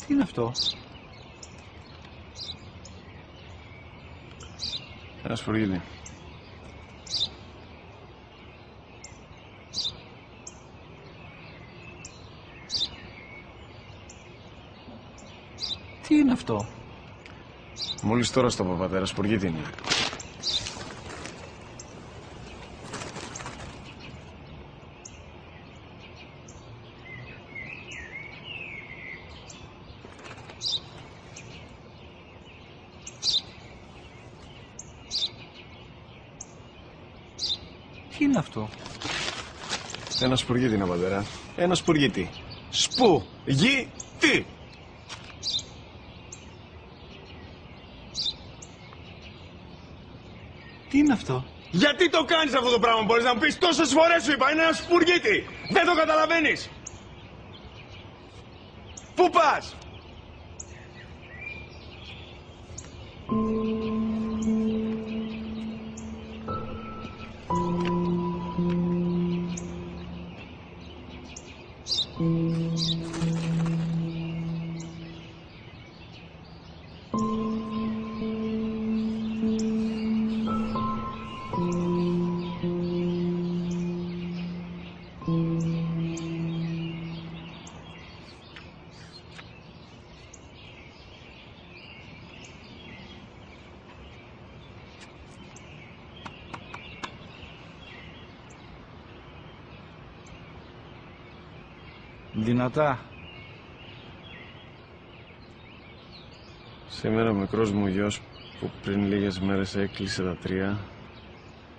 Τι είναι αυτό? Ένα σπουργίτι. Τι είναι αυτό? Μόλις τώρα στο παπατέρα, σπουργίτι είναι. Τι είναι αυτό? Ένα σπουργίτι είναι, πατέρα. Ένα σπουργίτι. Σπου-γι-τι. Τι είναι αυτό? Γιατί το κάνεις αυτό το πράγμα, μπορείς να μου πεις? Τόσες φορές σου είπα, είναι ένα σπουργίτι. Δεν το καταλαβαίνεις. Πού πας? Δυνατά. Σήμερα ο μικρός μου γιος που πριν λίγες μέρες έκλεισε τα 3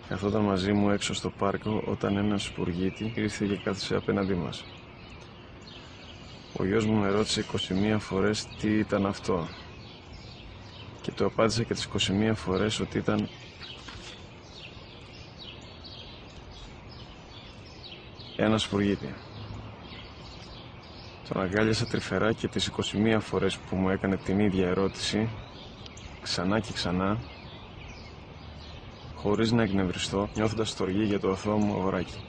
καθόταν μαζί μου έξω στο πάρκο όταν ένα σπουργίτι ήρθε και κάθισε απέναντί μας. Ο γιος μου με ρώτησε 21 φορές τι ήταν αυτό και του απάντησα και τις 21 φορές ότι ήταν ένα σπουργίτι. Τον αγκάλιασα τρυφερά και τις 21 φορές που μου έκανε την ίδια ερώτηση, ξανά και ξανά, χωρίς να εκνευριστώ, νιώθοντας στοργή για το αθώο μου αγοράκι.